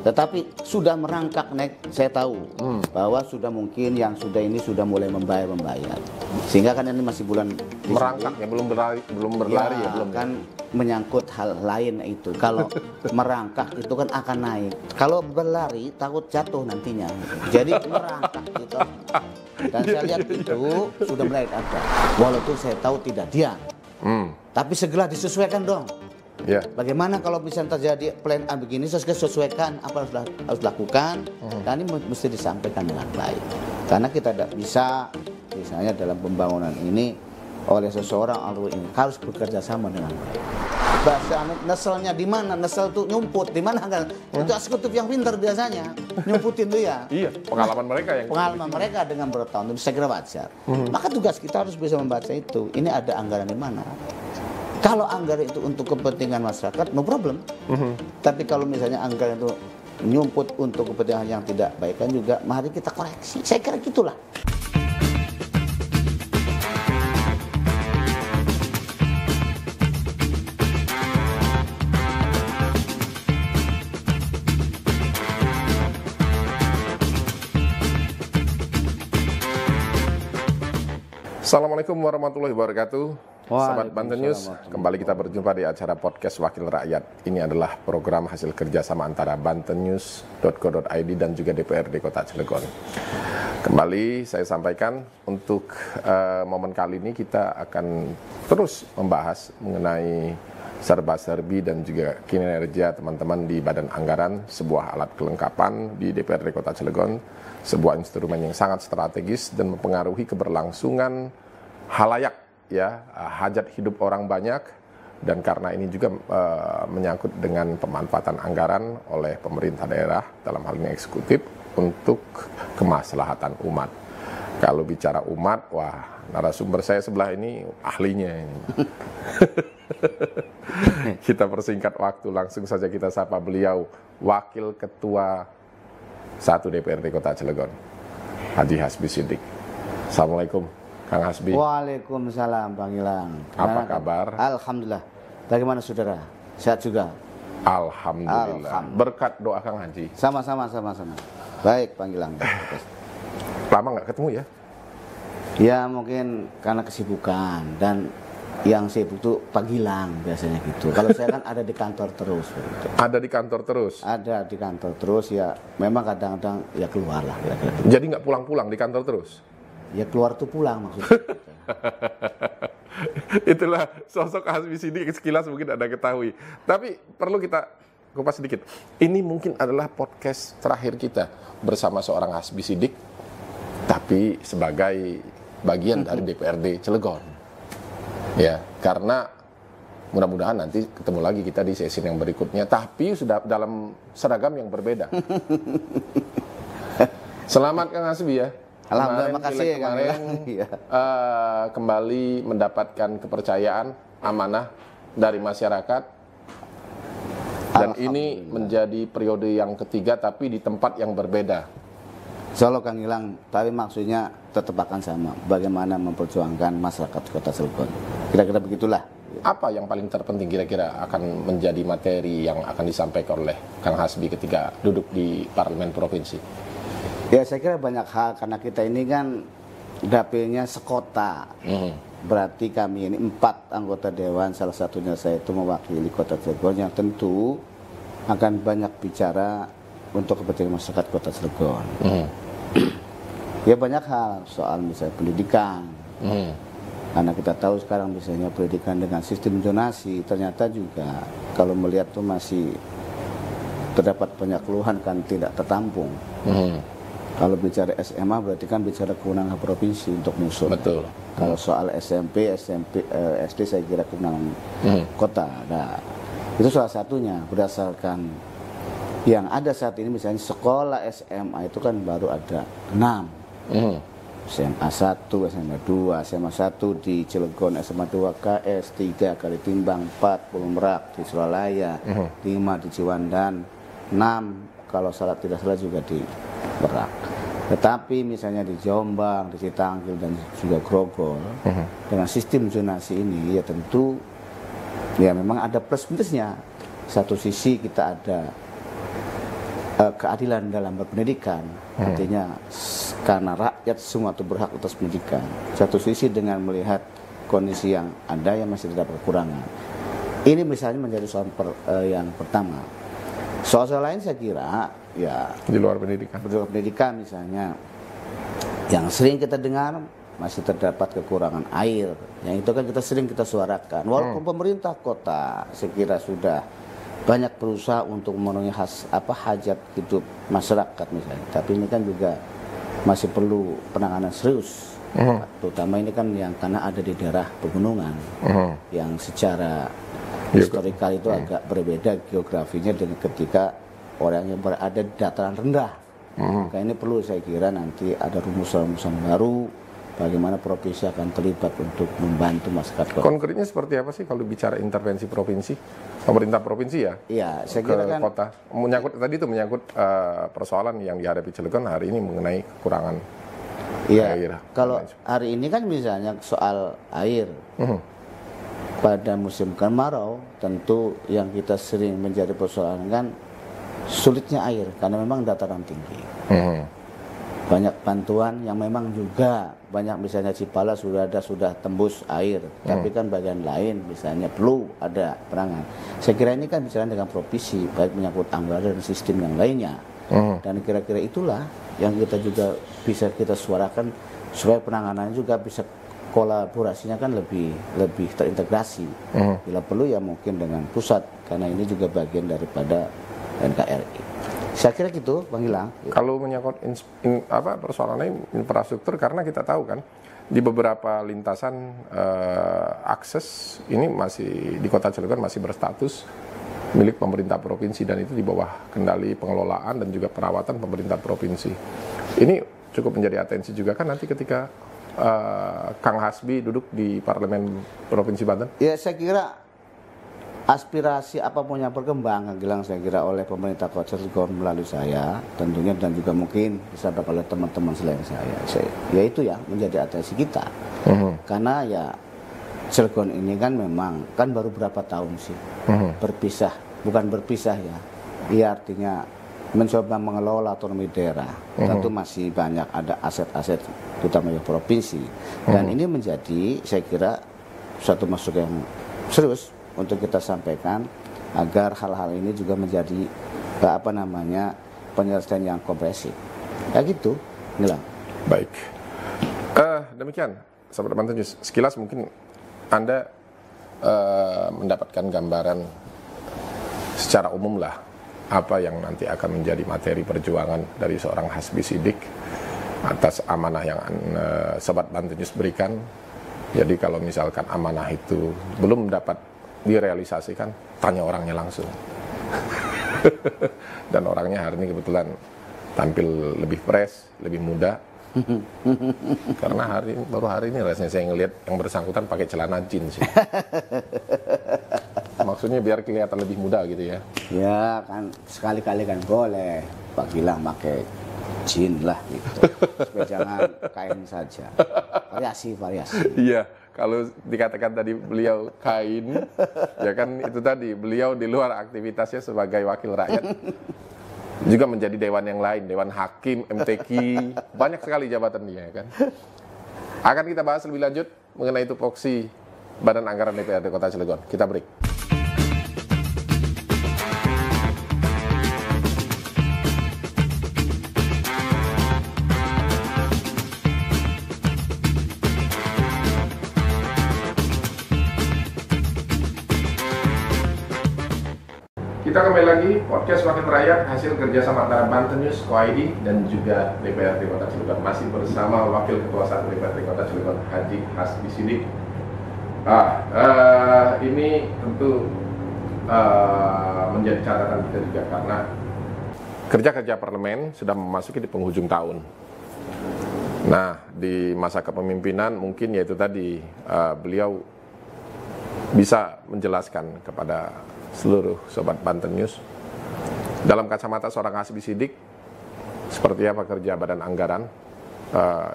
Tetapi sudah merangkak naik, saya tahu bahwa sudah mungkin yang sudah ini sudah mulai membayar. Sehingga kan ini masih bulan merangkak ya, belum berlari ya, belum kan menyangkut hal lain itu. Kalau merangkak itu kan akan naik. Kalau berlari takut jatuh nantinya. Jadi merangkak itu. Dan saya lihat itu sudah mulai ada. Walaupun saya tahu tidak dia. Tapi segera disesuaikan dong. Ya. Bagaimana kalau misalnya terjadi plan A begini, sesuaikan apa yang harus dilakukan, dan ini mesti disampaikan dengan baik. Karena kita tidak bisa, misalnya dalam pembangunan ini, oleh seseorang atau ini harus bekerja sama dengan baik. Bahasa neselnya di mana? Nesel itu nyumput di mana kan? Itu eksekutif yang pintar biasanya nyumputin tuh ya. Iya, pengalaman mereka dengan bertahun saya kira wajar. Maka tugas kita harus bisa membaca itu. Ini ada anggaran di mana? Kalau anggaran itu untuk kepentingan masyarakat, no problem. Tapi kalau misalnya anggaran itu nyumput untuk kepentingan yang tidak baik kan juga, mari kita koreksi. Saya kira gitulah. Assalamualaikum warahmatullahi wabarakatuh. Sahabat Banten News, kembali kita berjumpa di acara podcast Wakil Rakyat. Ini adalah program hasil kerjasama antara bantennews.co.id dan juga DPRD Kota Cilegon. Kembali saya sampaikan untuk momen kali ini kita akan terus membahas mengenai serba-serbi dan juga kinerja teman-teman di Badan Anggaran, sebuah alat kelengkapan di DPRD Kota Cilegon, sebuah instrumen yang sangat strategis dan mempengaruhi keberlangsungan halayak, ya, hajat hidup orang banyak, dan karena ini juga menyangkut dengan pemanfaatan anggaran oleh pemerintah daerah, dalam hal ini eksekutif, untuk kemaslahatan umat. Kalau bicara umat, wah, narasumber saya sebelah ini ahlinya ini. Kita persingkat waktu, langsung saja kita sapa beliau, Wakil Ketua 1 DPRD Kota Cilegon, Haji Hasbi Siddiq. Assalamualaikum Kang Hasbi. Waalaikumsalam Bang Gilang. Apa kabar? Alhamdulillah. Bagaimana saudara? Sehat juga? Alhamdulillah. Berkat doa Kang Haji. Sama-sama. Baik Bang Gilang. Lama nggak ketemu ya? Ya mungkin karena kesibukan, dan yang sibuk itu Pak Gilang biasanya gitu. Kalau saya kan ada di kantor terus. Gitu. Ada di kantor terus? Ada di kantor terus, ya memang kadang-kadang ya keluar lah kira-kira. Jadi nggak pulang-pulang di kantor terus? Ya keluar tuh pulang maksudnya. Itulah sosok Hasbi Siddiq, sekilas mungkin Anda ketahui. Tapi perlu kita kupas sedikit. Ini mungkin adalah podcast terakhir kita bersama seorang Hasbi Siddiq, tapi sebagai bagian dari DPRD Cilegon. Ya, karena mudah-mudahan nanti ketemu lagi kita di sesi yang berikutnya, tapi sudah dalam seragam yang berbeda. Selamat Kang Hasbi ya. Alhamdulillah, makasih ya Kang. Kembali mendapatkan kepercayaan, amanah dari masyarakat. Dan ini menjadi periode yang ketiga tapi di tempat yang berbeda. Insyaallah Kang Gilang, tapi maksudnya tetap akan sama. Bagaimana memperjuangkan masyarakat Kota Cilegon. Kira-kira begitulah. Apa yang paling terpenting kira-kira akan menjadi materi yang akan disampaikan oleh Kang Hasbi ketika duduk di Parlemen Provinsi? Ya saya kira banyak hal, karena kita ini kan dapilnya sekota. Berarti kami ini 4 anggota dewan, salah satunya saya itu mewakili Kota Cilegon, yang tentu akan banyak bicara untuk kepentingan masyarakat Kota Cilegon. Ya banyak hal, soal misalnya pendidikan. Karena kita tahu sekarang misalnya pendidikan dengan sistem zonasi, ternyata juga kalau melihat tuh masih terdapat banyak keluhan kan tidak tertampung. Kalau bicara SMA berarti kan bicara kewenangan provinsi untuk musuh. Betul. Kalau soal SD saya kira kewenangan kota. Nah, itu salah satunya berdasarkan yang ada saat ini. Misalnya sekolah SMA itu kan baru ada 6. SMA 1, SMA 2, SMA 1 di Cilegon, SMA 2 KS, 3 Kalitimbang, 4 Pulau Merak di Suralaya, 5 di Ciwandan, 6 kalau tidak salah juga di Merak. Tetapi misalnya di Jombang, di Citanggil dan juga Grogol, dengan sistem zonasi ini ya tentu ya memang ada plus minusnya. Satu sisi kita ada keadilan dalam berpendidikan, artinya karena rakyat semua itu berhak atas pendidikan. Satu sisi dengan melihat kondisi yang ada yang masih terdapat kekurangan. Ini misalnya menjadi soal yang pertama. Soal-soal lain saya kira ya di luar pendidikan. Di luar pendidikan misalnya yang sering kita dengar masih terdapat kekurangan air. Yang itu kan kita suarakan. Walaupun pemerintah kota saya kira sudah banyak berusaha untuk memenuhi hajat hidup masyarakat misalnya. Tapi ini kan juga masih perlu penanganan serius. Terutama ini kan yang karena ada di daerah pegunungan yang secara historikal itu agak berbeda geografinya dengan ketika orang yang berada di dataran rendah. Maka ini perlu saya kira nanti ada rumusan-rumusan baru bagaimana provinsi akan terlibat untuk membantu masyarakat. Konkretnya seperti apa sih kalau bicara intervensi provinsi? Pemerintah provinsi ya? Iya, saya kira kan kota. Menyangkut persoalan yang dihadapi Cilegon hari ini mengenai kekurangan air. Kalau hari ini kan misalnya soal air. Pada musim kemarau tentu yang kita sering menjadi persoalan kan sulitnya air karena memang dataran tinggi. Banyak bantuan yang memang juga banyak misalnya Cipala sudah tembus air, tapi kan bagian lain misalnya perlu ada perangan. Saya kira ini kan bicara dengan provinsi baik menyangkut anggaran dan sistem yang lainnya. Dan kira-kira itulah yang kita juga bisa kita suarakan supaya penanganannya juga bisa kolaborasinya kan lebih terintegrasi. Bila perlu ya mungkin dengan pusat karena ini juga bagian daripada NKRI. Saya kira gitu, Bang Gilang. Kalau menyangkut persoalannya infrastruktur karena kita tahu kan di beberapa lintasan akses ini masih di Kota Cilegon masih berstatus milik pemerintah provinsi dan itu di bawah kendali pengelolaan dan juga perawatan pemerintah provinsi. Ini cukup menjadi atensi juga kan nanti ketika Kang Hasbi duduk di Parlemen Provinsi Banten? Ya saya kira aspirasi apapun yang berkembang, Kang Gilang, saya kira oleh pemerintah Kota Cilegon melalui saya tentunya dan juga mungkin disampaikan oleh teman-teman selain saya, ya itu ya menjadi atensi kita. Karena ya Cilegon ini kan memang kan baru berapa tahun sih bukan berpisah ya. Iya artinya mencoba mengelola otonomi daerah. Tentu masih banyak ada aset-aset terutama yang provinsi. Dan ini menjadi saya kira suatu masukan yang serius untuk kita sampaikan agar hal-hal ini juga menjadi penyelesaian yang komprehensif. Ya gitu, Gilang. Baik. Demikian, sahabat Banten News. Sekilas mungkin Anda mendapatkan gambaran secara umum lah apa yang nanti akan menjadi materi perjuangan dari seorang Hasbi Siddiq atas amanah yang Sobat Banten News berikan. Jadi kalau misalkan amanah itu belum dapat direalisasikan, tanya orangnya langsung. Dan orangnya hari ini kebetulan tampil lebih fresh, lebih muda. Karena baru hari ini rasanya saya ngelihat yang bersangkutan pakai celana jeans sih. Maksudnya biar kelihatan lebih muda gitu ya. Ya kan sekali-kali kan boleh Pak Gilang pakai jeans lah gitu. Supaya jangan kain saja. Variasi. Iya, kalau dikatakan tadi beliau kain, ya kan itu tadi beliau di luar aktivitasnya sebagai wakil rakyat juga menjadi dewan yang lain, dewan hakim, MTQ, banyak sekali jabatan dia kan. Akan kita bahas lebih lanjut mengenai tupoksi Badan Anggaran DPRD Kota Cilegon. Kita break. Kita kembali lagi, podcast Wakil Rakyat, hasil kerjasama antara Banten News, KOID, dan juga DPRD Kota Cilegon. Masih bersama Wakil Ketua 1 DPRD Kota Cilegon, Haji Hasbi Siddiq. Ini tentu menjadi catatan kita juga karena kerja-kerja parlemen sudah memasuki di penghujung tahun. Nah, di masa kepemimpinan mungkin yaitu tadi beliau bisa menjelaskan kepada seluruh Sobat Banten News dalam kacamata seorang Hasbi Siddiq seperti apa kerja Badan Anggaran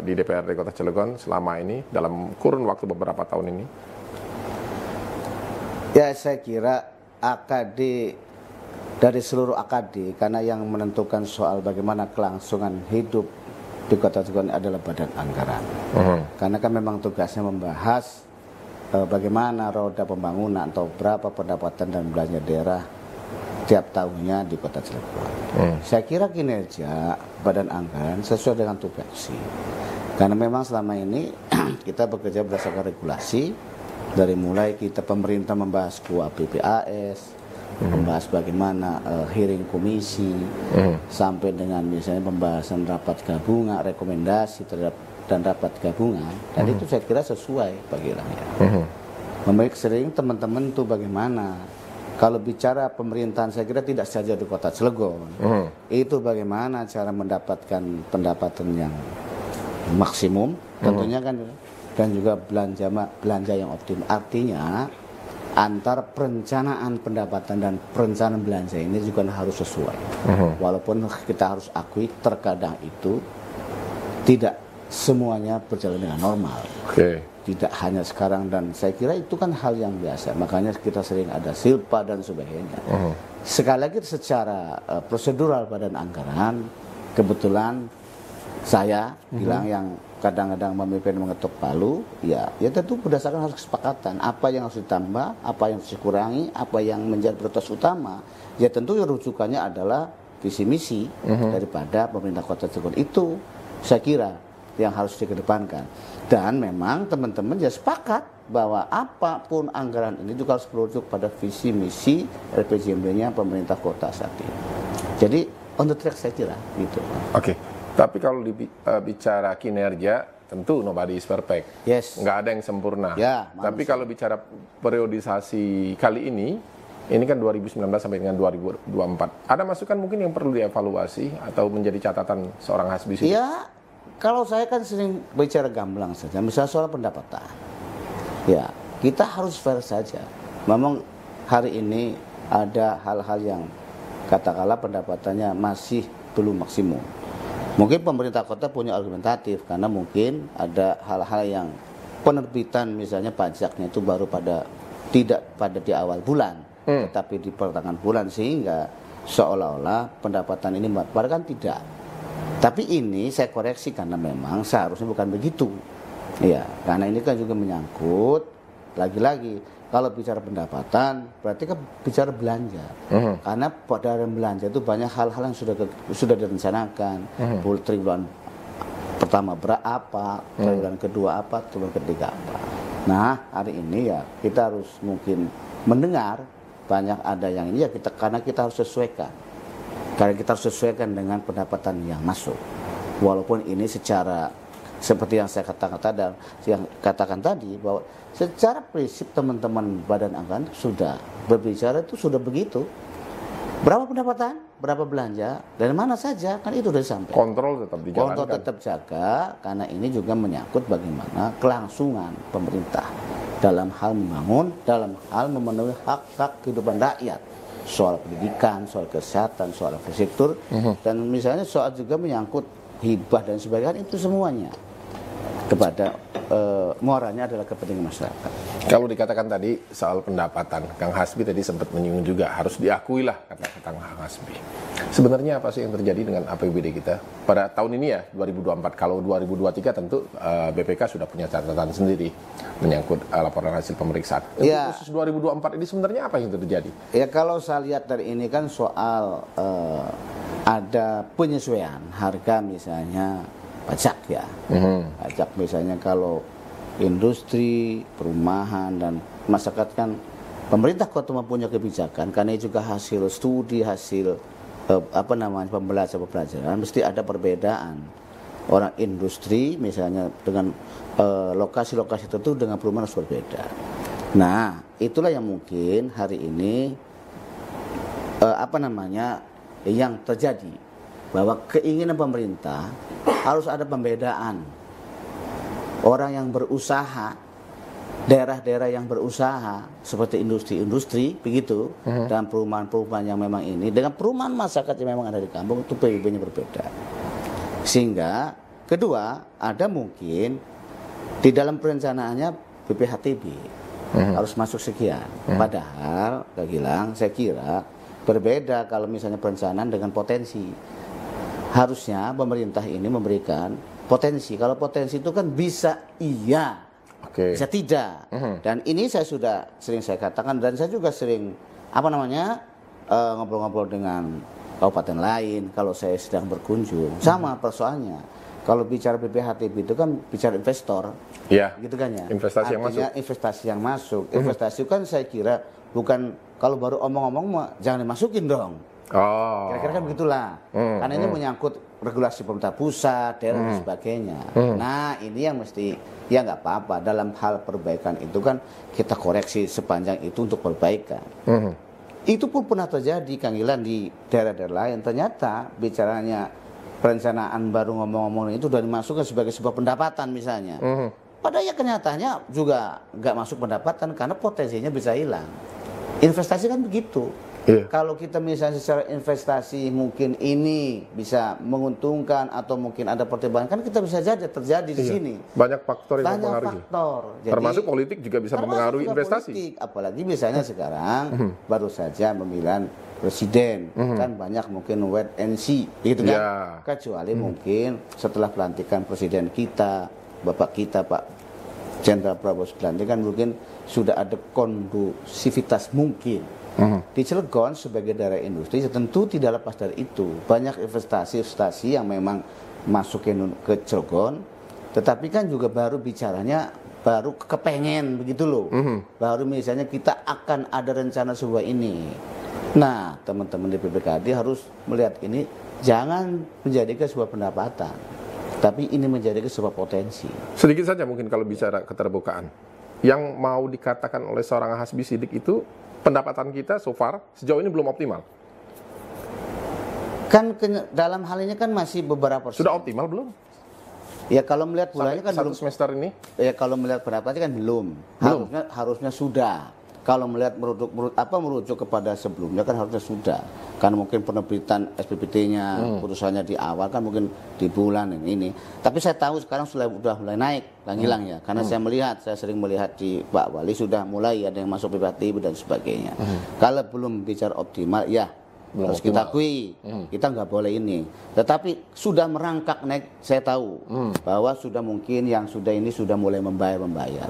di DPRD Kota Cilegon selama ini dalam kurun waktu beberapa tahun ini. Ya saya kira AKD dari seluruh AKD, karena yang menentukan soal bagaimana kelangsungan hidup di Kota Cilegon adalah Badan Anggaran. Karena kan memang tugasnya membahas bagaimana roda pembangunan atau berapa pendapatan dan belanja daerah tiap tahunnya di Kota Cilegon. Saya kira kinerja Badan Anggaran sesuai dengan tupoksi. Karena memang selama ini kita bekerja berdasarkan regulasi, dari mulai kita pemerintah membahas KUA PPAS, membahas bagaimana hearing komisi, sampai dengan misalnya pembahasan rapat gabungan, rekomendasi terhadap dan rapat gabungan, dan itu saya kira sesuai bagi rakyat. Membaik sering teman-teman tuh bagaimana kalau bicara pemerintahan, saya kira tidak saja di Kota Cilegon, itu bagaimana cara mendapatkan pendapatan yang maksimum, tentunya kan, dan juga belanja yang optimal. Artinya antara perencanaan pendapatan dan perencanaan belanja ini juga harus sesuai. Walaupun kita harus akui terkadang itu tidak semuanya berjalan dengan normal. Tidak hanya sekarang, dan saya kira itu kan hal yang biasa. Makanya kita sering ada silpa dan sebagainya. Sekali lagi secara prosedural Badan Anggaran, kebetulan saya bilang yang kadang-kadang memimpin mengetuk palu, ya tentu berdasarkan harus kesepakatan. Apa yang harus ditambah, apa yang harus dikurangi, apa yang menjadi prioritas utama. Ya tentu rujukannya adalah visi misi daripada pemerintah Kota Cilegon. Itu saya kira yang harus dikedepankan. Dan memang teman-teman ya sepakat bahwa apapun anggaran ini juga harus merujuk pada visi misi RPJMD-nya pemerintah kota saat ini. Jadi on the track saya kira gitu. Tapi kalau bicara kinerja, tentu nobody is perfect. Nggak ada yang sempurna. Tapi kalau bicara periodisasi kali ini kan 2019 sampai dengan 2024. Ada masukan mungkin yang perlu dievaluasi atau menjadi catatan seorang Hasbi? Ya, kalau saya kan sering bicara gamblang saja. Misalnya soal pendapatan. Ya, kita harus fair saja. Memang hari ini ada hal-hal yang katakanlah pendapatannya masih belum maksimum. Mungkin pemerintah kota punya argumentatif karena mungkin ada hal-hal yang penerbitan misalnya pajaknya itu baru tidak pada di awal bulan, tetapi di pertengahan bulan, sehingga seolah-olah pendapatan ini padahal kan tidak. Tapi ini saya koreksi karena memang seharusnya bukan begitu. Ya, karena ini kan juga menyangkut lagi-lagi. Kalau bicara pendapatan, berarti kan bicara belanja. Karena pada belanja itu banyak hal-hal yang sudah direncanakan. Triwulan pertama berapa, triwulan kedua apa, triwulan ketiga apa. Nah, hari ini ya kita harus mungkin mendengar banyak ada yang ini ya karena kita harus sesuaikan. Karena kita harus sesuaikan dengan pendapatan yang masuk. Walaupun ini secara seperti yang saya katakan tadi bahwa secara prinsip teman-teman Badan Anggaran sudah berbicara itu sudah begitu. Berapa pendapatan, berapa belanja, dari mana saja, kan itu sudah disampaikan. Kontrol tetap dijalankan. Kontrol tetap jaga, karena ini juga menyangkut bagaimana kelangsungan pemerintah dalam hal membangun, dalam hal memenuhi hak-hak kehidupan rakyat. Soal pendidikan, soal kesehatan, soal infrastruktur, dan misalnya soal juga menyangkut hibah dan sebagainya, itu semuanya kepada muaranya adalah kepentingan masyarakat. Kalau dikatakan tadi soal pendapatan, Kang Hasbi tadi sempat menyinggung juga, harus diakui lah kata Kang Hasbi. Sebenarnya apa sih yang terjadi dengan APBD kita pada tahun ini ya, 2024? Kalau 2023 tentu BPK sudah punya catatan sendiri menyangkut laporan hasil pemeriksaan. Untuk khusus 2024 ini sebenarnya apa yang terjadi? Ya kalau saya lihat dari ini kan soal ada penyesuaian harga misalnya pajak ya. Pajak misalnya kalau industri, perumahan dan masyarakat kan pemerintah kota mempunyai kebijakan karena juga hasil studi, hasil pembelajaran mesti ada perbedaan. Orang industri misalnya dengan lokasi-lokasi tertentu dengan perumahan harus berbeda. Nah, itulah yang mungkin hari ini yang terjadi, bahwa keinginan pemerintah harus ada pembedaan orang yang berusaha, daerah-daerah yang berusaha seperti industri-industri begitu, dan perumahan-perumahan yang memang ini dengan perumahan masyarakat yang memang ada di kampung itu PIB-nya berbeda. Sehingga kedua, ada mungkin di dalam perencanaannya BPHTB harus masuk sekian. Padahal saya kira Berbeda kalau misalnya perencanaan dengan potensi. Harusnya pemerintah ini memberikan potensi. Kalau potensi itu kan bisa iya, bisa tidak. Dan ini saya sudah sering saya katakan, dan saya juga sering ngobrol-ngobrol dengan kabupaten lain kalau saya sedang berkunjung. Sama persoalannya. Kalau bicara BPHTB itu kan bicara investor, gitu kan ya. Investasi yang masuk. Investasi yang masuk. Investasi kan saya kira bukan kalau baru omong-omong jangan dimasukin dong. Kira-kira kan begitulah. Karena ini menyangkut regulasi pemerintah pusat, daerah dan sebagainya. Nah ini yang mesti ya nggak apa-apa. Dalam hal perbaikan itu kan kita koreksi sepanjang itu untuk perbaikan. Itu pun pernah terjadi Kang Ilan di daerah-daerah lain. Ternyata bicaranya perencanaan baru ngomong-ngomong itu sudah dimasukkan sebagai sebuah pendapatan misalnya. Padahal ya kenyataannya juga nggak masuk pendapatan karena potensinya bisa hilang. Investasi kan begitu. Kalau kita misalnya secara investasi mungkin ini bisa menguntungkan atau mungkin ada pertimbangan, kan kita bisa jadi terjadi di sini. Banyak faktor yang mempengaruhi. Jadi, termasuk politik juga bisa mempengaruhi investasi. Politik. Apalagi misalnya sekarang baru saja pemilihan presiden, kan banyak mungkin wait and see, gitu kan? Kecuali mungkin setelah pelantikan presiden kita, Bapak kita Pak Jenderal Prabowo Subianto kan mungkin sudah ada kondusivitas mungkin. Di Cilegon sebagai daerah industri tentu tidak lepas dari itu. Banyak investasi yang memang masuk ke Cilegon, tetapi kan juga baru bicaranya baru kepengen begitu loh. Baru misalnya kita akan ada rencana sebuah ini. Nah, teman-teman di BPKD harus melihat ini jangan menjadikan sebuah pendapatan, tapi ini menjadikan sebuah potensi. Sedikit saja mungkin kalau bicara keterbukaan. Yang mau dikatakan oleh seorang Hasbi Siddiq itu pendapatan kita so far sejauh ini belum optimal. Kan dalam hal ini kan masih beberapa persen. Sudah optimal belum? Ya kalau melihat bulannya kan satu belum. Semester ini? Ya kalau melihat pendapatannya kan belum. Harusnya sudah. Kalau melihat merujuk kepada sebelumnya kan harusnya sudah. Karena mungkin penerbitan SPPT-nya putusannya di awal kan mungkin di bulan ini. Tapi saya tahu sekarang sudah mulai naik, hilang ya. Karena saya sering melihat di Pak Wali sudah mulai ada yang masuk BPHTB dan sebagainya. Kalau belum bicara optimal, ya belum harus optimal. Kita akui, kita nggak boleh ini. Tetapi sudah merangkak naik, saya tahu bahwa sudah mungkin yang sudah ini sudah mulai membayar.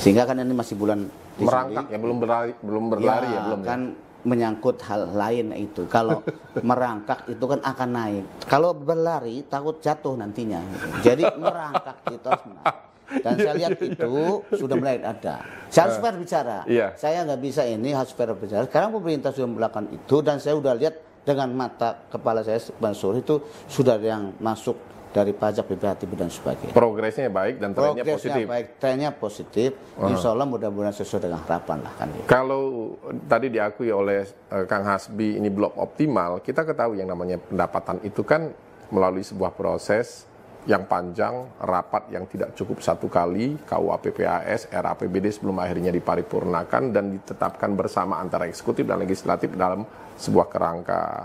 Sehingga kan ini masih bulan merangkak ya, belum berlari ya belum kan ya? Menyangkut hal lain itu. Kalau merangkak itu kan akan naik. Kalau berlari takut jatuh nantinya. Jadi merangkak itu harus menaik. Dan saya lihat itu sudah mulai ada. Saya harus fair bicara. Saya nggak bisa ini, harus fair bicara. Sekarang pemerintah sudah melakukan itu dan saya sudah lihat dengan mata kepala saya Mansur itu sudah ada yang masuk dari pajak BPHTB dan sebagainya. Progresnya baik dan trennya positif. Trennya positif. Insya Allah mudah-mudahan sesuai dengan harapan lah kan. Kalau tadi diakui oleh Kang Hasbi ini belum optimal, kita ketahui yang namanya pendapatan itu kan melalui sebuah proses yang panjang, rapat yang tidak cukup satu kali, KUAPPAS, RAPBD sebelum akhirnya diparipurnakan dan ditetapkan bersama antara eksekutif dan legislatif dalam sebuah kerangka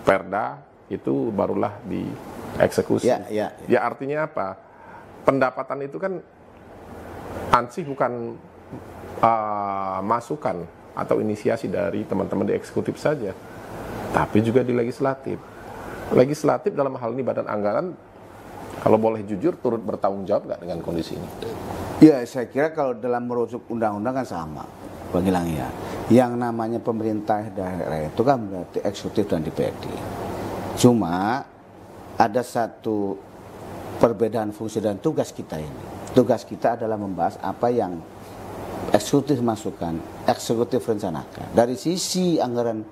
perda, itu barulah dieksekusi. Ya artinya apa? Pendapatan itu kan ansih bukan masukan atau inisiasi dari teman-teman di eksekutif saja, tapi juga di legislatif. Legislatif dalam hal ini badan anggaran, kalau boleh jujur, turut bertanggung jawab nggak dengan kondisi ini? Ya, saya kira kalau dalam merujuk undang-undang kan sama, Bang Gilang ya. Yang namanya pemerintah daerah itu kan berarti eksekutif dan DPRD. Cuma ada satu perbedaan fungsi dan tugas kita ini. Tugas kita adalah membahas apa yang eksekutif masukkan, eksekutif rencanakan. Dari sisi anggaran,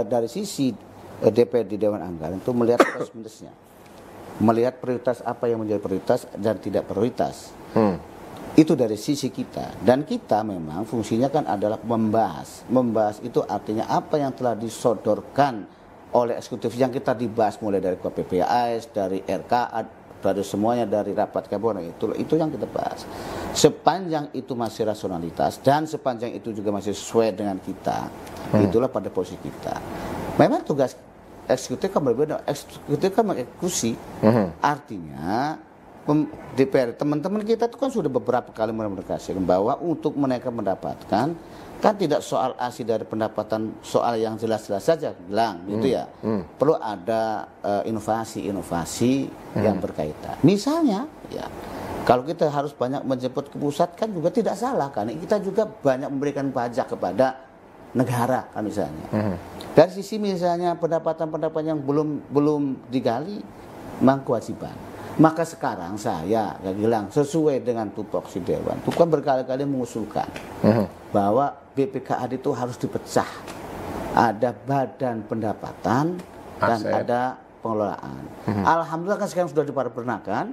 dari sisi DPRD Dewan Anggaran itu melihat plus minusnya. Melihat prioritas apa yang menjadi prioritas dan tidak prioritas. Itu dari sisi kita. Dan kita memang fungsinya kan adalah membahas. Membahas itu artinya apa yang telah disodorkan oleh eksekutif yang kita dibahas mulai dari KPPAS, dari RKA, dari semuanya, dari rapat kabinet, itu yang kita bahas. Sepanjang itu masih rasionalitas dan sepanjang itu juga masih sesuai dengan kita, itulah pada posisi kita. Memang tugas eksekutif kan berbeda, eksekutif kan mengeksekusi. Artinya DPR, teman-teman kita itu kan sudah beberapa kali mendeklarasikan bahwa untuk mereka mendapatkan kan tidak soal asli dari pendapatan, soal yang jelas-jelas saja bilang gitu ya. Perlu ada inovasi-inovasi yang berkaitan. Misalnya ya, kalau kita harus banyak menjemput ke pusat kan juga tidak salah, kan kita juga banyak memberikan pajak kepada negara kan misalnya. Dari sisi misalnya pendapatan-pendapatan yang belum digali, memang kewajiban. Maka sekarang saya bilang sesuai dengan tupoksi Dewan, itu kan berkali-kali mengusulkan bahwa BPKAD itu harus dipecah. Ada badan pendapatan dan ada pengelolaan. Alhamdulillah kan sekarang sudah diparipurnakan,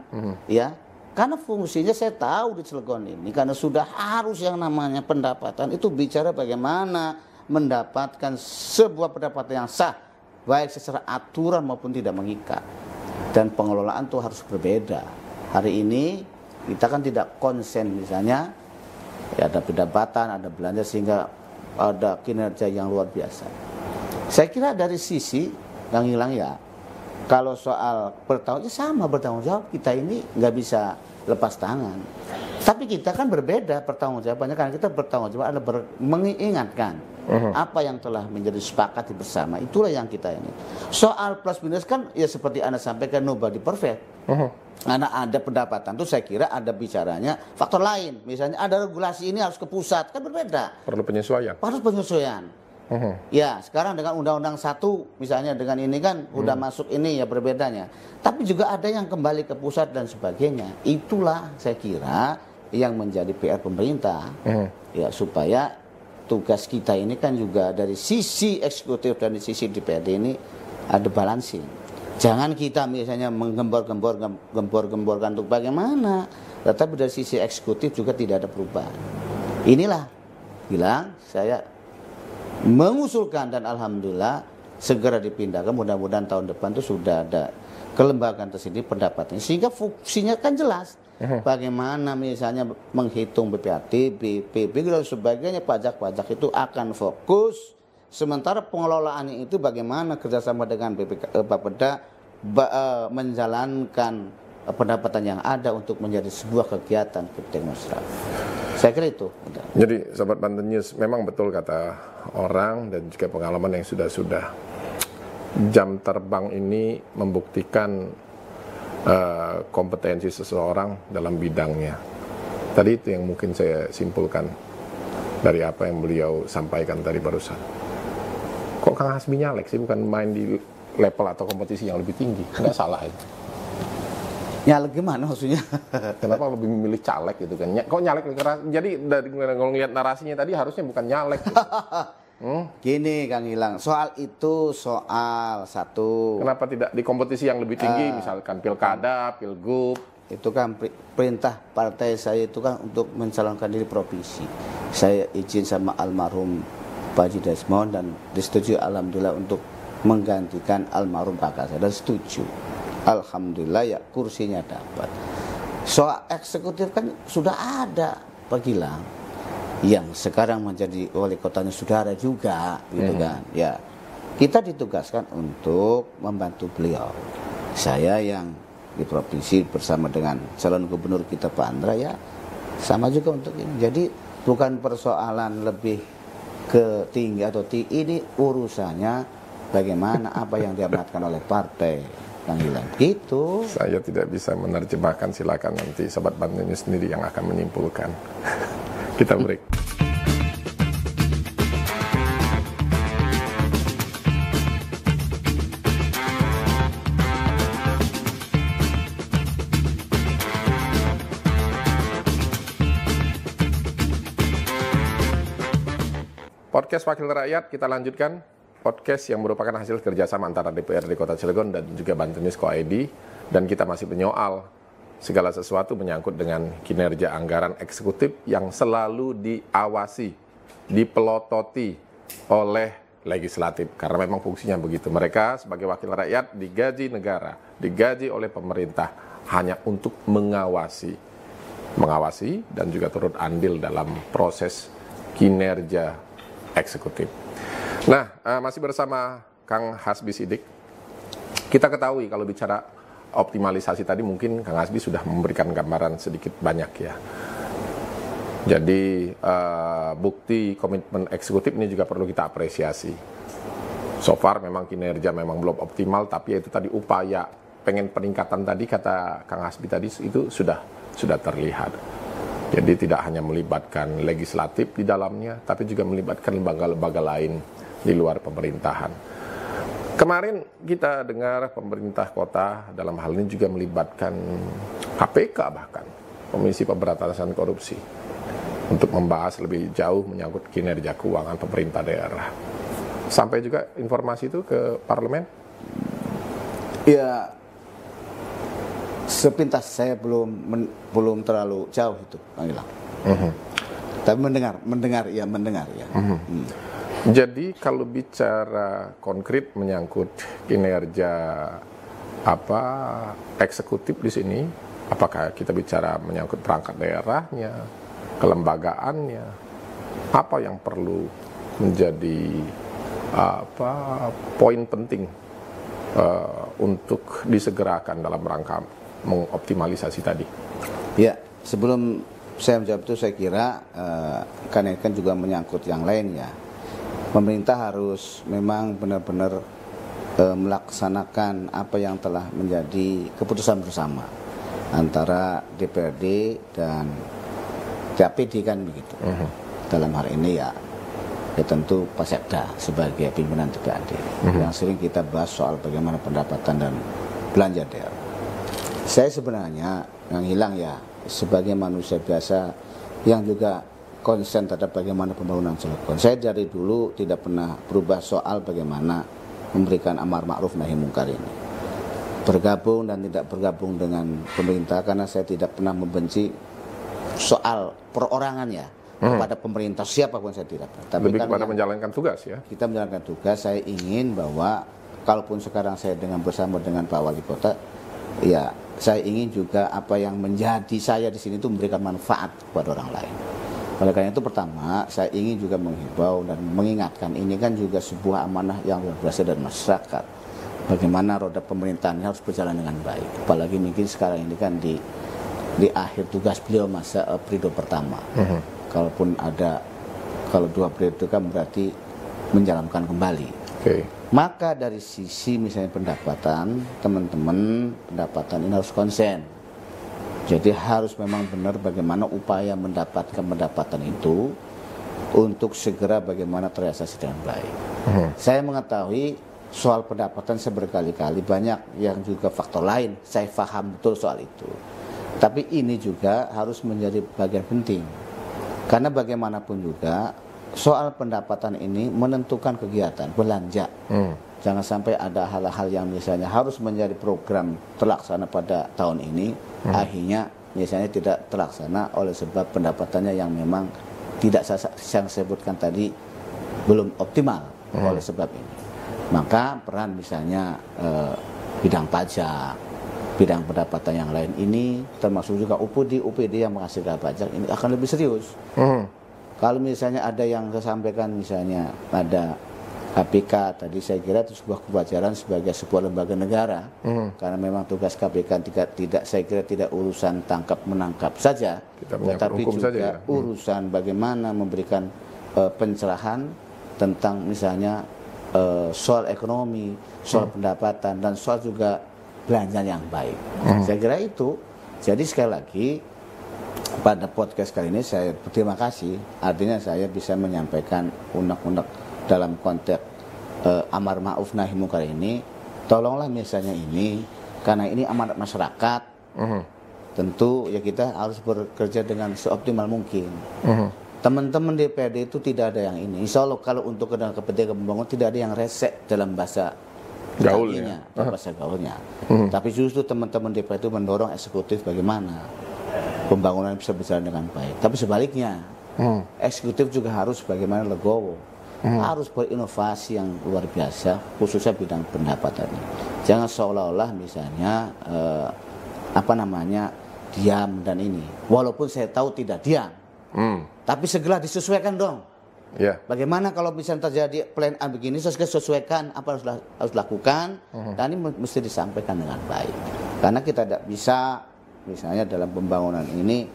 ya. Karena fungsinya saya tahu di Cilegon ini, karena sudah harus yang namanya pendapatan itu bicara bagaimana mendapatkan sebuah pendapatan yang sah, baik secara aturan maupun tidak mengikat. Dan pengelolaan itu harus berbeda. Hari ini kita kan tidak konsen misalnya, ya ada pendapatan, ada belanja sehingga ada kinerja yang luar biasa. Saya kira dari sisi yang hilang ya, kalau soal bertanggung jawab sama bertanggung jawab, kita ini nggak bisa lepas tangan. Tapi kita kan berbeda pertanggung jawabannya, karena kita bertanggung jawab adalah mengingatkan apa yang telah menjadi sepakati bersama. Itulah yang kita ini. Soal plus minus kan ya seperti Anda sampaikan, nobody perfect. Karena ada pendapatan tuh saya kira ada bicaranya faktor lain. Misalnya ada regulasi ini harus ke pusat, kan berbeda. Perlu penyesuaian. Harus penyesuaian. Ya sekarang dengan Undang-Undang 1 misalnya dengan ini kan udah masuk ini ya berbedanya. Tapi juga ada yang kembali ke pusat dan sebagainya. Itulah saya kira yang menjadi PR pemerintah. Ya supaya tugas kita ini kan juga dari sisi eksekutif dan dari sisi DPRD ini ada balancing. Jangan kita misalnya menggembor-gemborkan untuk bagaimana, tetapi dari sisi eksekutif juga tidak ada perubahan. Inilah bilang saya mengusulkan dan alhamdulillah segera dipindahkan, mudah-mudahan tahun depan itu sudah ada kelembagaan tersendiri pendapatnya sehingga fungsinya kan jelas. Bagaimana misalnya menghitung BPAT, BPB dan sebagainya, pajak-pajak itu akan fokus. Sementara pengelolaan itu bagaimana kerjasama dengan Bapeda menjalankan pendapatan yang ada untuk menjadi sebuah kegiatan demonstrasi. Saya kira itu. Jadi Sobat Banten News, memang betul kata orang dan juga pengalaman yang sudah-sudah. Jam terbang ini membuktikan kompetensi seseorang dalam bidangnya. Tadi itu yang mungkin saya simpulkan dari apa yang beliau sampaikan tadi barusan. Kok Kang Hasbi nyalek sih, bukan main di level atau kompetisi yang lebih tinggi? Nggak salah itu. Nyalek gimana maksudnya? Kenapa lebih memilih caleg gitu kan? Kok nyalek? Jadi dari ngelihat narasinya tadi harusnya bukan nyalek. Gitu. Gini Kang Gilang, soal itu soal satu. Kenapa tidak di kompetisi yang lebih tinggi, misalkan pilkada, pilgub? Itu kan perintah partai saya itu kan untuk mencalonkan diri provinsi. Saya izin sama almarhum Pak Haji Desmond dan disetujui alhamdulillah untuk menggantikan almarhum kakak saya, dan setuju. Alhamdulillah ya kursinya dapat. Soal eksekutif kan sudah ada Pak Gilang, yang sekarang menjadi wali kotanya saudara juga, gitu kan. Ya, kita ditugaskan untuk membantu beliau. Saya yang di provinsi bersama dengan calon gubernur kita Pak Andra ya, sama juga untuk ini. Jadi bukan persoalan lebih ke tinggi atau ini urusannya bagaimana apa yang diamanatkan oleh partai yang hilang. Gitu. Saya tidak bisa menerjemahkan, silakan nanti Sobat Banten News sendiri yang akan menyimpulkan. Kita break. Podcast Wakil Rakyat kita lanjutkan. Podcast yang merupakan hasil kerjasama antara DPRD Kota Cilegon dan juga Banten News Co.id. Dan kita masih menyoal segala sesuatu menyangkut dengan kinerja anggaran eksekutif yang selalu diawasi, dipelototi oleh legislatif. Karena memang fungsinya begitu. Mereka sebagai wakil rakyat digaji negara, digaji oleh pemerintah hanya untuk mengawasi dan juga turut andil dalam proses kinerja eksekutif. Nah, masih bersama Kang Hasbi Siddiq. Kita ketahui kalau bicara optimalisasi tadi mungkin Kang Hasbi sudah memberikan gambaran sedikit banyak ya. Jadi bukti komitmen eksekutif ini juga perlu kita apresiasi. So far memang kinerja memang belum optimal, tapi itu tadi upaya pengen peningkatan tadi kata Kang Hasbi tadi itu sudah terlihat. Jadi tidak hanya melibatkan legislatif di dalamnya, tapi juga melibatkan lembaga-lembaga lain di luar pemerintahan. Kemarin kita dengar pemerintah kota dalam hal ini juga melibatkan KPK bahkan, Komisi Pemberantasan Korupsi, untuk membahas lebih jauh menyangkut kinerja keuangan pemerintah daerah. Sampai juga informasi itu ke parlemen? Ya, sepintas saya belum terlalu jauh itu, Kang Ilham. Tapi mendengar ya. Jadi kalau bicara konkret menyangkut kinerja eksekutif di sini, apakah kita bicara menyangkut perangkat daerahnya, kelembagaannya, apa yang perlu menjadi poin penting untuk disegerakan dalam rangka mengoptimalisasi tadi? Ya, sebelum saya menjawab itu saya kira karena kan juga menyangkut yang lain ya. Pemerintah harus memang benar-benar melaksanakan apa yang telah menjadi keputusan bersama antara DPRD dan DAPD kan begitu. Dalam hal ini ya tentu Pak Sekda sebagai pimpinan DPRD yang sering kita bahas soal bagaimana pendapatan dan belanja daerah. Saya sebenarnya yang hilang ya sebagai manusia biasa yang juga konsen terhadap bagaimana pembangunan dilakukan. Saya dari dulu tidak pernah berubah soal bagaimana memberikan amar ma'ruf nahi mungkar ini. Bergabung dan tidak bergabung dengan pemerintah karena saya tidak pernah membenci soal perorangan ya kepada pemerintah siapapun saya tidak pernah. Tapi lebih kepada menjalankan tugas ya. Kita menjalankan tugas. Saya ingin bahwa kalaupun sekarang saya bersama dengan Pak Wali Kota, ya saya ingin juga apa yang menjadi saya di sini itu memberikan manfaat kepada orang lain. Oleh karena itu pertama, saya ingin juga menghimbau dan mengingatkan ini kan juga sebuah amanah yang berasal dari masyarakat. Bagaimana roda pemerintahannya harus berjalan dengan baik. Apalagi mungkin sekarang ini kan di akhir tugas beliau masa periode pertama. Kalaupun kalau 2 periode kan berarti menjalankan kembali. Maka dari sisi misalnya pendapatan, teman-teman pendapatan ini harus konsen. Jadi harus memang benar bagaimana upaya mendapatkan pendapatan itu untuk segera bagaimana terrealisasi dengan baik. Saya mengetahui soal pendapatan saya berkali-kali banyak yang juga faktor lain. Saya paham betul soal itu. Tapi ini juga harus menjadi bagian penting. Karena bagaimanapun juga soal pendapatan ini menentukan kegiatan belanja. Jangan sampai ada hal-hal yang misalnya harus menjadi program terlaksana pada tahun ini, akhirnya misalnya tidak terlaksana oleh sebab pendapatannya yang memang tidak saya sebutkan tadi belum optimal oleh sebab ini. Maka peran misalnya bidang pajak, bidang pendapatan yang lain ini termasuk juga UPD yang menghasilkan pajak ini akan lebih serius. Kalau misalnya ada yang saya sampaikan misalnya ada KPK tadi, saya kira itu sebuah kewajaran sebagai sebuah lembaga negara karena memang tugas KPK tidak saya kira tidak urusan tangkap menangkap saja, tetapi juga saja, ya. Urusan bagaimana memberikan pencerahan tentang misalnya soal ekonomi, soal pendapatan dan soal juga belanja yang baik. Saya kira itu. Jadi sekali lagi pada podcast kali ini saya berterima kasih, artinya saya bisa menyampaikan unek-unek dalam konteks amar ma'ruf nahi mungkar ini. Tolonglah misalnya ini karena ini amanat masyarakat, tentu ya kita harus bekerja dengan seoptimal mungkin. Teman-teman DPRD itu tidak ada yang ini, insya Allah kalau untuk kepentingan pembangunan tidak ada yang resek dalam bahasa gaulnya, bahasa gaulnya. Tapi justru teman-teman DPRD itu mendorong eksekutif bagaimana pembangunan bisa berjalan dengan baik. Tapi sebaliknya, eksekutif juga harus bagaimana legowo, harus berinovasi yang luar biasa, khususnya bidang pendapatannya. Jangan seolah-olah misalnya diam dan ini. Walaupun saya tahu tidak diam, tapi segera disesuaikan dong. Bagaimana kalau misalnya terjadi plan A begini, sesuaikan apa harus lakukan, dan ini mesti disampaikan dengan baik. Karena kita tidak bisa misalnya dalam pembangunan ini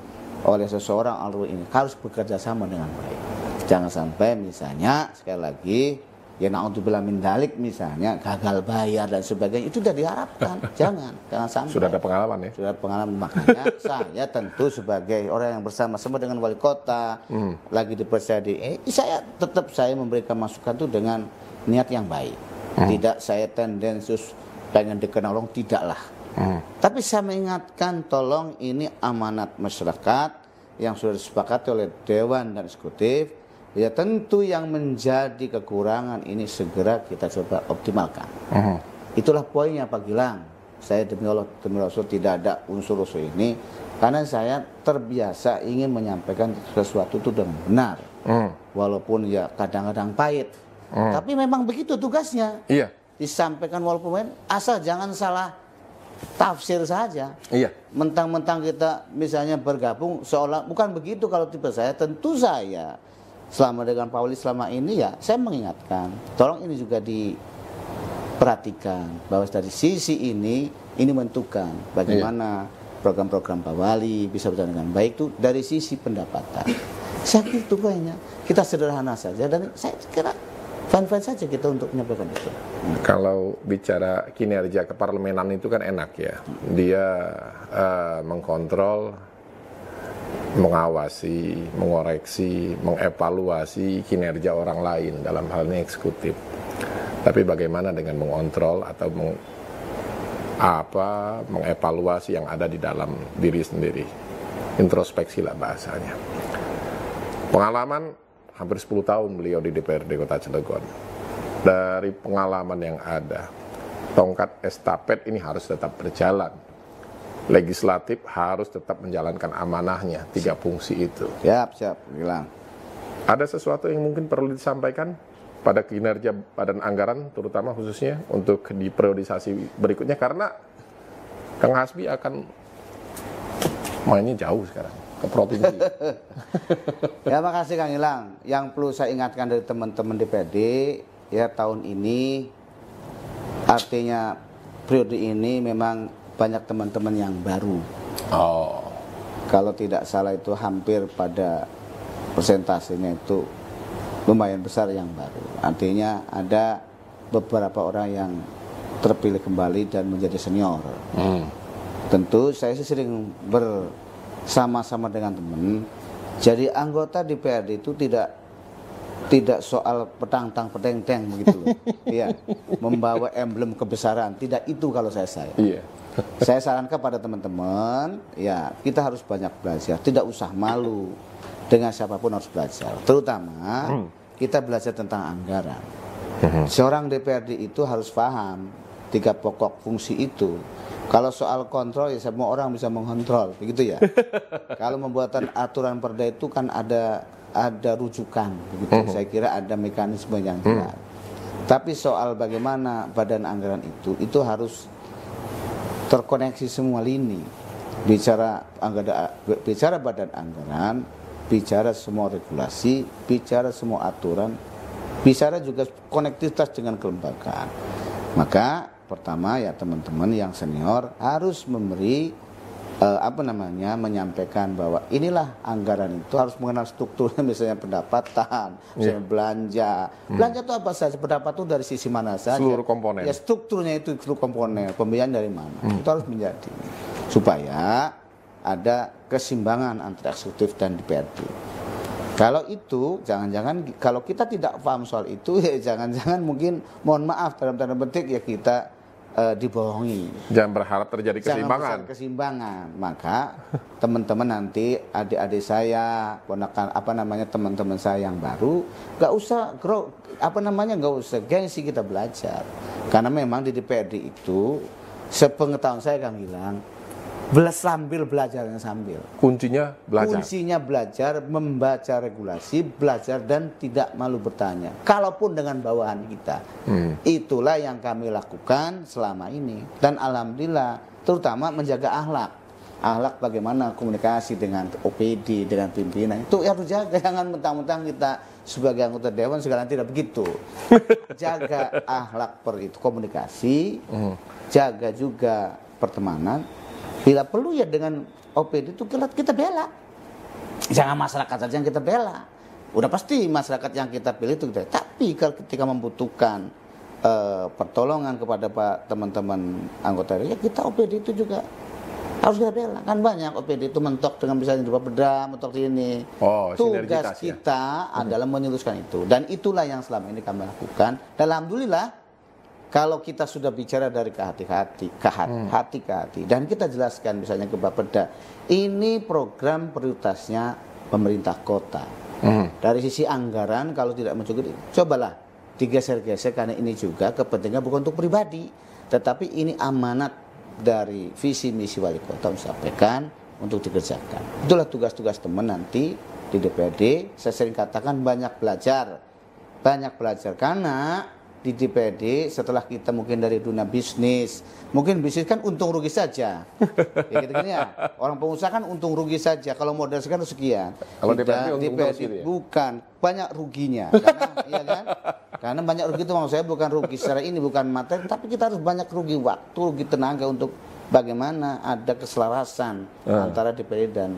oleh seseorang ini harus bekerja sama dengan baik. Jangan sampai misalnya sekali lagi ya naudzubillah min dzalik misalnya gagal bayar dan sebagainya, itu tidak diharapkan. jangan sampai. Sudah ada pengalaman ya? Sudah ada pengalaman, makanya saya tentu sebagai orang yang bersama-sama dengan wali kota lagi dipercaya saya memberikan masukan itu dengan niat yang baik. Tidak saya tendensius pengen dikenal orang, tidaklah. Tapi saya mengingatkan, tolong ini amanat masyarakat yang sudah disepakati oleh Dewan dan Eksekutif. Ya tentu yang menjadi kekurangan ini segera kita coba optimalkan. Itulah poinnya Pak Gilang. Saya demi Allah, demi Rasul tidak ada unsur-unsur ini. Karena saya terbiasa ingin menyampaikan sesuatu itu dengan benar. Walaupun ya kadang-kadang pahit. Tapi memang begitu tugasnya. Iya. Disampaikan walaupun asal jangan salah tafsir saja. Iya. Mentang-mentang kita misalnya bergabung seolah bukan begitu. Kalau tipe saya, tentu saya selama dengan Pak Wali selama ini ya saya mengingatkan, tolong ini juga diperhatikan bahwa dari sisi ini menentukan bagaimana program-program Pak Wali bisa berjalan dengan baik itu dari sisi pendapatan. Saya kira itu banyak. Kita sederhana saja dan saya kira fine-fine saja kita untuk menyampaikan itu. Kalau bicara kinerja keparlemenan itu kan enak ya. Dia mengkontrol, mengawasi, mengoreksi, mengevaluasi kinerja orang lain, dalam hal ini eksekutif. Tapi bagaimana dengan mengontrol atau mengevaluasi yang ada di dalam diri sendiri? Introspeksi lah bahasanya. Pengalaman hampir 10 tahun beliau di DPRD Kota Cilegon. Dari pengalaman yang ada, tongkat estafet ini harus tetap berjalan. Legislatif harus tetap menjalankan amanahnya, 3 fungsi itu. Siap, bilang. Ada sesuatu yang mungkin perlu disampaikan pada kinerja Badan Anggaran, terutama khususnya untuk di periodisasi berikutnya, karena Kang Hasbi akan mainnya jauh sekarang ke provinsi. Ya, makasih Kang Gilang. Yang perlu saya ingatkan dari teman-teman DPRD, ya tahun ini artinya periode ini memang banyak teman-teman yang baru. Kalau tidak salah itu hampir pada persentasenya itu lumayan besar yang baru. Artinya ada beberapa orang yang terpilih kembali dan menjadi senior. Tentu saya sering bersama-sama dengan teman. Jadi anggota DPRD itu tidak soal petang-peteng begitu loh. Iya, membawa emblem kebesaran, tidak itu kalau saya. Iya. Saya sarankan pada teman-teman, ya kita harus banyak belajar, tidak usah malu, dengan siapapun harus belajar. Terutama kita belajar tentang anggaran. Seorang DPRD itu harus paham 3 pokok fungsi itu. Kalau soal kontrol ya semua orang bisa mengontrol, begitu ya. Kalau membuatan aturan perda itu kan ada rujukan, begitu. Saya kira ada mekanisme yang jelas. Tapi soal bagaimana badan anggaran itu harus terkoneksi semua lini. Bicara badan anggaran, bicara semua regulasi, bicara semua aturan, bicara juga konektivitas dengan kelembagaan. Maka pertama ya teman-teman yang senior harus memberi menyampaikan bahwa inilah anggaran itu harus mengenal strukturnya, misalnya pendapatan, misalnya belanja. Belanja itu apa saja, pendapatan itu dari sisi mana saja. Seluruh komponen. Ya strukturnya itu seluruh komponen, pembiayaan dari mana. Itu harus menjadi supaya ada keseimbangan antara eksekutif dan DPRD. Kalau itu jangan-jangan kalau kita tidak paham soal itu ya jangan-jangan mungkin mohon maaf dalam tanda petik ya kita dibohongi. Jangan berharap terjadi keseimbangan. Keseimbangan. Maka teman-teman nanti adik-adik saya, teman-teman saya yang baru, nggak usah gengsi kita belajar. Karena memang di DPRD itu, sepengetahuan saya Kang Gilang, sambil belajarnya sambil. Kuncinya belajar. Kuncinya belajar, membaca regulasi, belajar dan tidak malu bertanya. Kalaupun dengan bawahan kita. Itulah yang kami lakukan selama ini. Dan alhamdulillah, terutama menjaga akhlak. Akhlak bagaimana komunikasi dengan OPD, dengan pimpinan. Itu harus jaga, jangan mentang-mentang kita sebagai anggota dewan sekarang tidak begitu. Jaga akhlak komunikasi, jaga juga pertemanan. Bila perlu ya dengan OPD itu kita bela. Jangan masyarakat saja yang kita bela. Udah pasti masyarakat yang kita pilih itu kita. Tapi kalau ketika membutuhkan pertolongan kepada teman-teman anggota ya kita OPD itu juga harus kita bela. Kan banyak OPD itu mentok dengan misalnya di Bapeda, mentok di ini. Tugas kita adalah menyelesaikan itu. Dan itulah yang selama ini kami lakukan. Dan alhamdulillah kalau kita sudah bicara dari hati ke hati, dan kita jelaskan misalnya ke Bapeda, ini program prioritasnya pemerintah kota. Dari sisi anggaran kalau tidak mencukupi, cobalah digeser-geser karena ini juga kepentingan bukan untuk pribadi, tetapi ini amanat dari visi misi wali kota untuk disampaikan untuk dikerjakan. Itulah tugas-tugas teman nanti di DPRD. Saya sering katakan banyak belajar karena di DPRD setelah kita mungkin dari dunia bisnis, mungkin bisnis kan untung rugi saja, ya gitu kan ya. Orang pengusaha kan untung rugi saja. Kalau modal sekarang sekian. Kalau DPRD bukan banyak ruginya, karena ya kan? Karena banyak rugi itu maksud saya bukan rugi secara ini, bukan materi, tapi kita harus banyak rugi waktu, rugi tenaga untuk bagaimana ada keselarasan antara DPRD dan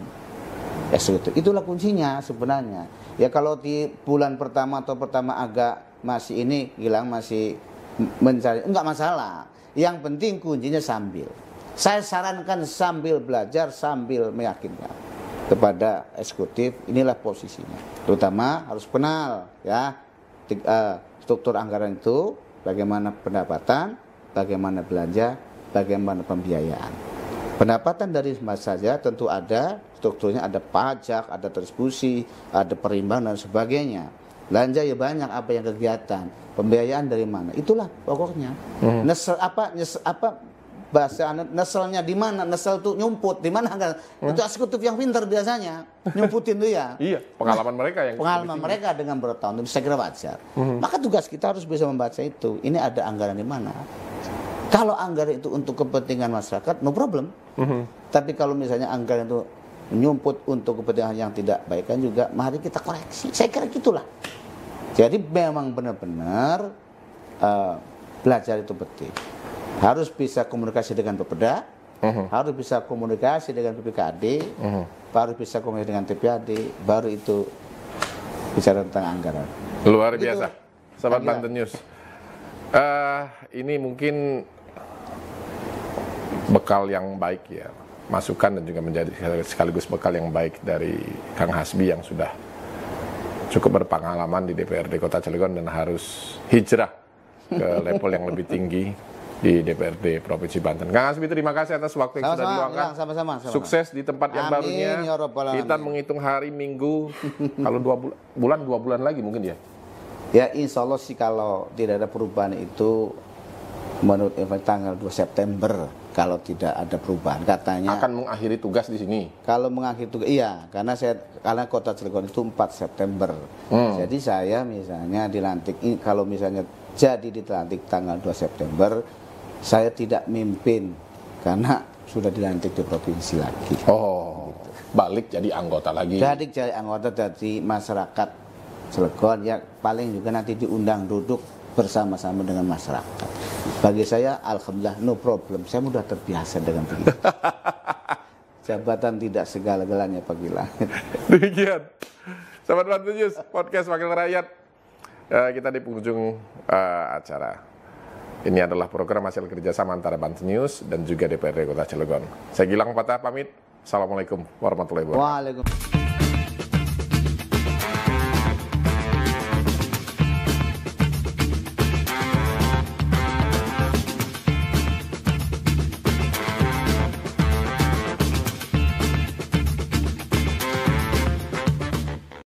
eksekutif. Itulah kuncinya sebenarnya. Ya kalau di bulan pertama atau agak masih ini hilang, masih mencari, enggak masalah. Yang penting kuncinya sambil. Saya sarankan sambil belajar, sambil meyakinkan kepada eksekutif, inilah posisinya. Terutama harus kenal ya struktur anggaran itu, bagaimana pendapatan, bagaimana belanja, bagaimana pembiayaan. Pendapatan dari mana saja tentu ada, strukturnya ada pajak, ada distribusi, ada perimbangan dan sebagainya. Belanja ya banyak, apa yang kegiatan, pembiayaan dari mana, itulah pokoknya. Neselnya di mana? Nesel tuh nyumput di mana kan? Itu eksekutif yang pintar biasanya nyumputin tuh ya. Iya, pengalaman mereka dengan bertahun-tahun saya kira wajar. Maka tugas kita harus bisa membaca itu. Ini ada anggaran di mana? Kalau anggaran itu untuk kepentingan masyarakat, no problem. Tapi kalau misalnya anggaran itu menyumput untuk kepentingan yang tidak baik kan juga, mari kita koreksi. Saya kira gitulah. Jadi memang benar-benar belajar itu penting. Harus bisa komunikasi dengan Bapeda, harus bisa komunikasi dengan BPKAD, harus bisa komunikasi dengan TPAD, baru itu bicara tentang anggaran. Luar biasa, Sobat Banten News. Ini mungkin bekal yang baik ya, masukan dan juga menjadi sekaligus bekal yang baik dari Kang Hasbi yang sudah cukup berpengalaman di DPRD Kota Cilegon dan harus hijrah ke level yang lebih tinggi di DPRD Provinsi Banten. Kang Hasbi, terima kasih atas waktu yang sudah diluangkan. Sama-sama. Sukses di tempat yang barunya. Ya kita menghitung hari Minggu, kalau 2 bulan lagi mungkin ya. Ya insya Allah sih kalau tidak ada perubahan itu menurut tanggal 2 September kalau tidak ada perubahan katanya akan mengakhiri tugas di sini. Kalau mengakhiri tugas iya, karena Kota Cilegon itu 4 September. Jadi saya misalnya dilantik kalau misalnya jadi dilantik tanggal 2 September, saya tidak mimpin karena sudah dilantik di provinsi lagi. Gitu. Balik jadi anggota lagi. Jadi anggota dari masyarakat Cilegon ya, paling juga nanti diundang duduk bersama-sama dengan masyarakat. Bagi saya alhamdulillah no problem. Saya mudah terbiasa dengan begitu. Jabatan tidak segala-galanya bagi langit. Demikian. Sobat Banten News, podcast Wakil Rakyat. Kita di penghujung acara. Ini adalah program hasil kerjasama antara Banten News dan juga DPRD Kota Cilegon. Saya Gilang Patah pamit. Assalamualaikum warahmatullahi wabarakatuh. Waalaikumsalam.